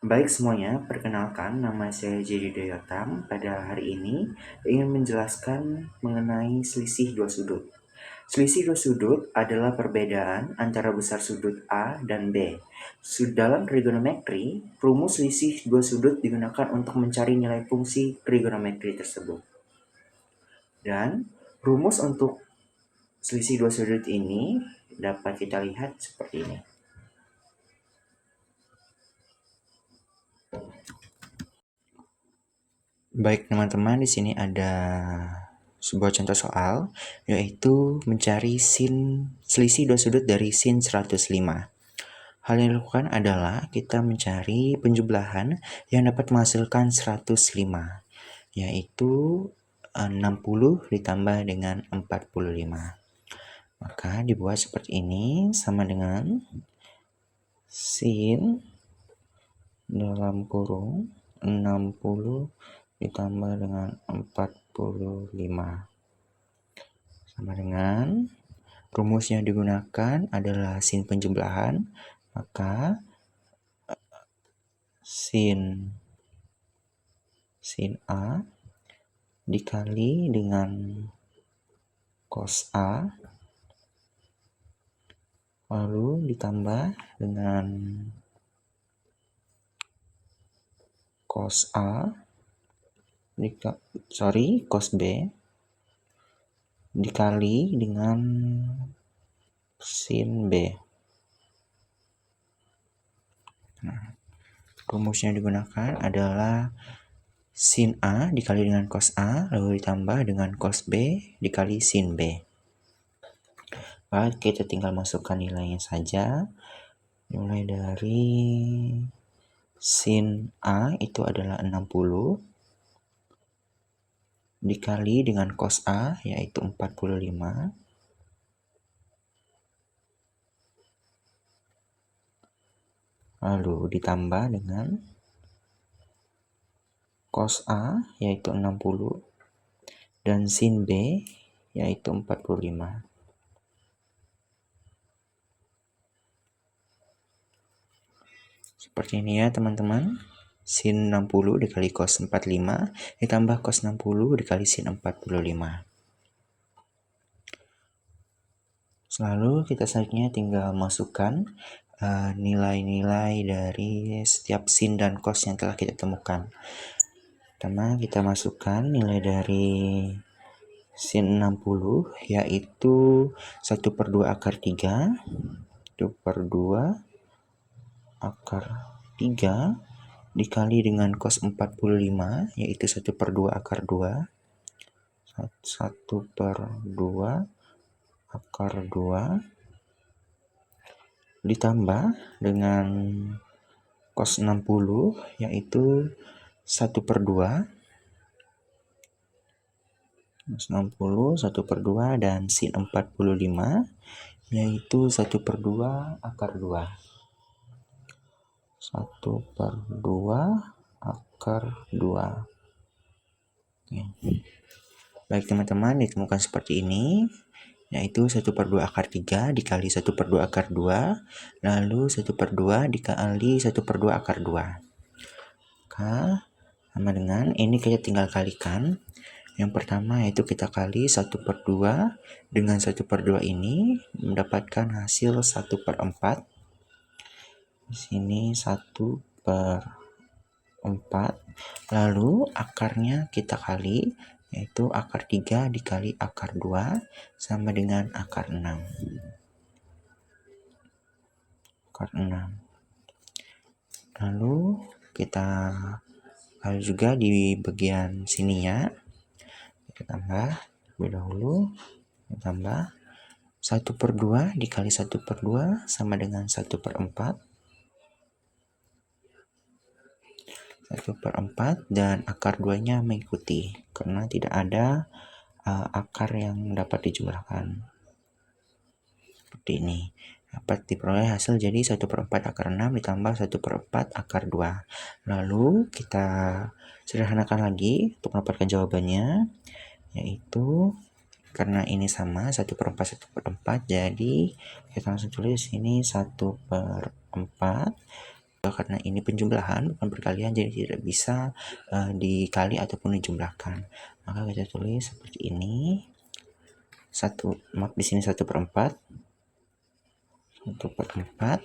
Baik semuanya, perkenalkan nama saya Jadi Doyotam. Pada hari ini ingin menjelaskan mengenai selisih dua sudut. Selisih dua sudut adalah perbedaan antara besar sudut A dan B. Dalam trigonometri, rumus selisih dua sudut digunakan untuk mencari nilai fungsi trigonometri tersebut. Dan rumus untuk selisih dua sudut ini dapat kita lihat seperti ini. Baik teman-teman, di sini ada sebuah contoh soal, yaitu mencari selisih dua sudut dari sin 105. Hal yang dilakukan adalah kita mencari penjumlahan yang dapat menghasilkan 105, yaitu 60 ditambah dengan 45. Maka dibuat seperti ini, sama dengan sin dalam kurung 60 ditambah dengan 45 sama dengan rumus yang digunakan adalah sin penjumlahan, maka sin A dikali dengan cos A lalu ditambah dengan cos B dikali dengan sin B. Rumus yang digunakan adalah sin A dikali dengan cos A lalu ditambah dengan cos B dikali sin B. Baik, kita tinggal masukkan nilainya saja. Mulai dari sin A itu adalah 60 dikali dengan cos A yaitu 45 lalu ditambah dengan cos A yaitu 60 dan sin B yaitu 45. Seperti ini ya teman-teman. Sin 60 dikali cos 45 ditambah cos 60 dikali sin 45. Lalu kita selanjutnya tinggal masukkan nilai-nilai dari setiap sin dan cos yang telah kita temukan. Pertama kita masukkan nilai dari sin 60 yaitu 1/2 akar 3, 1/2 akar 3 dikali dengan cos 45 yaitu 1/2 akar 2, 1/2 akar 2 ditambah dengan cos 60 yaitu 1/2 dan sin 45 yaitu 1/2 akar 2. 1/2 akar 2. Oke. Baik teman-teman, ditemukan seperti ini, yaitu 1/2 akar 3 dikali 1/2 akar 2, lalu 1/2 dikali 1/2 akar 2. Maka sama dengan ini kita tinggal kalikan. Yang pertama yaitu kita kali 1/2 dengan 1/2 ini mendapatkan hasil 1/4. Di sini 1/4. Lalu akarnya kita kali, yaitu akar 3 dikali akar 2 sama dengan akar 6. Akar 6. Lalu kita kali juga di bagian sininya. Kita tambah terlebih dahulu. Kita tambah 1/2 dikali 1/2 sama dengan 1/4. 1/4 dan akar 2-nya mengikuti karena tidak ada akar yang dapat dijumlahkan. Seperti ini. Dapat diperoleh hasil jadi 1/4 akar 6 ditambah 1/4 akar 2. Lalu kita sederhanakan lagi untuk mendapatkan jawabannya, yaitu karena ini sama 1/4 1/4, jadi kita langsung tulis ini 1/4 maka karena ini penjumlahan bukan perkalian, jadi tidak bisa dikali ataupun dijumlahkan. Maka kita tulis seperti ini. Di sini 1/4. 1/4.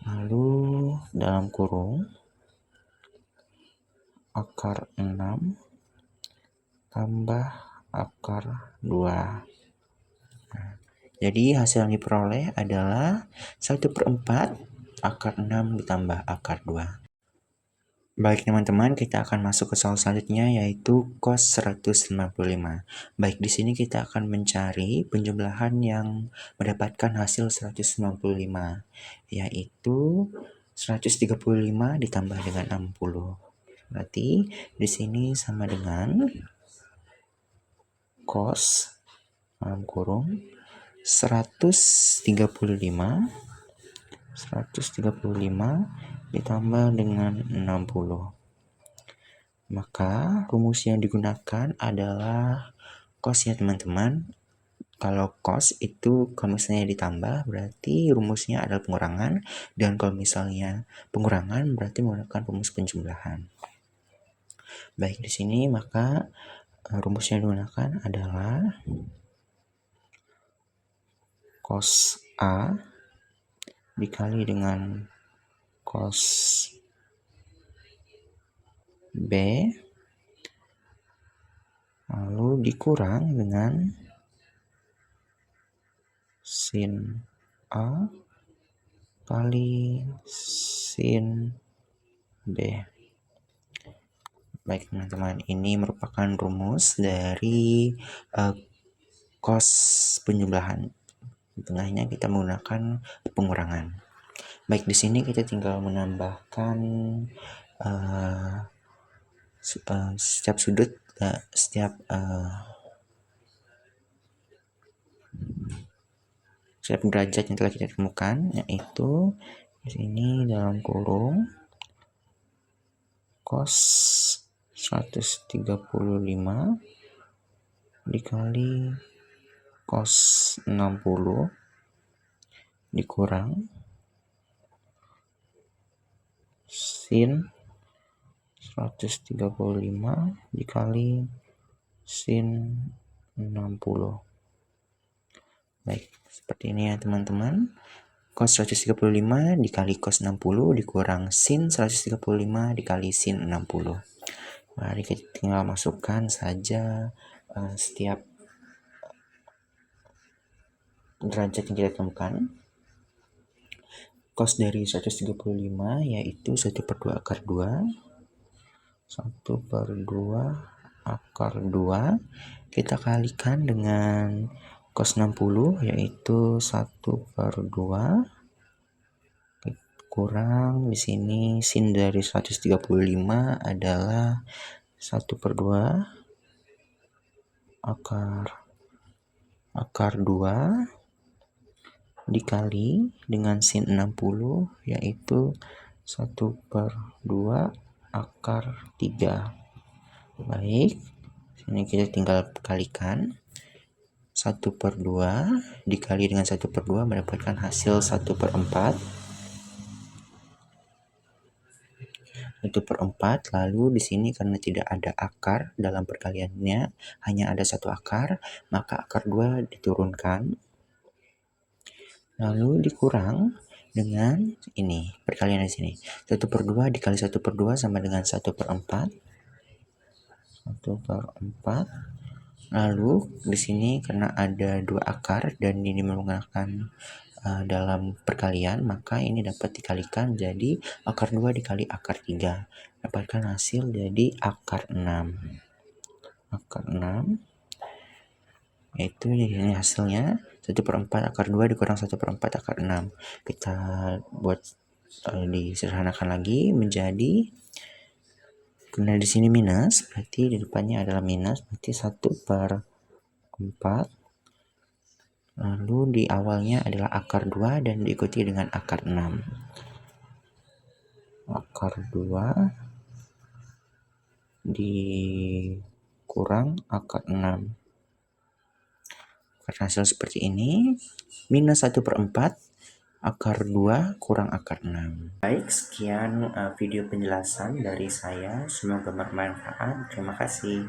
Lalu dalam kurung akar 6 tambah akar 2. Jadi hasil yang diperoleh adalah 1/4 akar 6 ditambah akar 2. Baik teman-teman, kita akan masuk ke soal selanjutnya, yaitu cos 155. Baik, di sini kita akan mencari penjumlahan yang mendapatkan hasil 155, yaitu 135 ditambah dengan 60. Berarti di sini sama dengan cos dalam kurung 135 ditambah dengan 60. Maka rumus yang digunakan adalah cos ya teman-teman. Kalau cos itu kalau misalnya ditambah berarti rumusnya adalah pengurangan, dan kalau misalnya pengurangan berarti menggunakan rumus penjumlahan. Baik, di sini maka rumus yang digunakan adalah cos A dikali dengan cos B lalu dikurang dengan sin A kali sin B. Baik teman-teman, ini merupakan rumus dari cos penjumlahan. Di tengahnya kita menggunakan pengurangan. Baik, di sini kita tinggal menambahkan setiap sudut, setiap derajat yang telah kita temukan, yaitu di sini dalam kurung cos 135 dikali cos 60 dikurang sin 135 dikali sin 60. Baik, seperti ini ya teman-teman. Cos 135 dikali cos 60 dikurang sin 135 dikali sin 60. Mari kita tinggal masukkan saja setiap derajat yang kita temukan. Cos dari 135 yaitu 1/2 akar 2. 1/2 akar 2 kita kalikan dengan cos 60 yaitu 1/2 kurang di sini sin dari 135 adalah 1/2 akar 2 dikali dengan sin 60 yaitu 1/2 akar 3. Baik, sini kita tinggal kalikan 1/2 dikali dengan 1/2 mendapatkan hasil 1/4. 1/4, lalu di sini karena tidak ada akar dalam perkaliannya, hanya ada satu akar, maka akar 2 diturunkan lalu dikurang dengan ini perkalian di sini. 1/2 dikali 1/2 sama dengan 1/4. 1/4. Lalu di sini karena ada dua akar dan ini menggunakan dalam perkalian, maka ini dapat dikalikan jadi akar 2 dikali akar 3. Dapatkan hasil jadi akar 6. Akar 6 yaitu ini hasilnya 1/4 akar 2 dikurang 1/4 akar 6. Kita buat disederhanakan lagi menjadi, karena di sini minus berarti di depannya adalah minus, berarti 1/4 lalu di awalnya adalah akar 2 dan diikuti dengan akar 6. Akar 2 dikurang akar 6. Karena hasil seperti ini, minus 1/4 akar 2 kurang akar 6. Baik, sekian video penjelasan dari saya. Semoga bermanfaat. Terima kasih.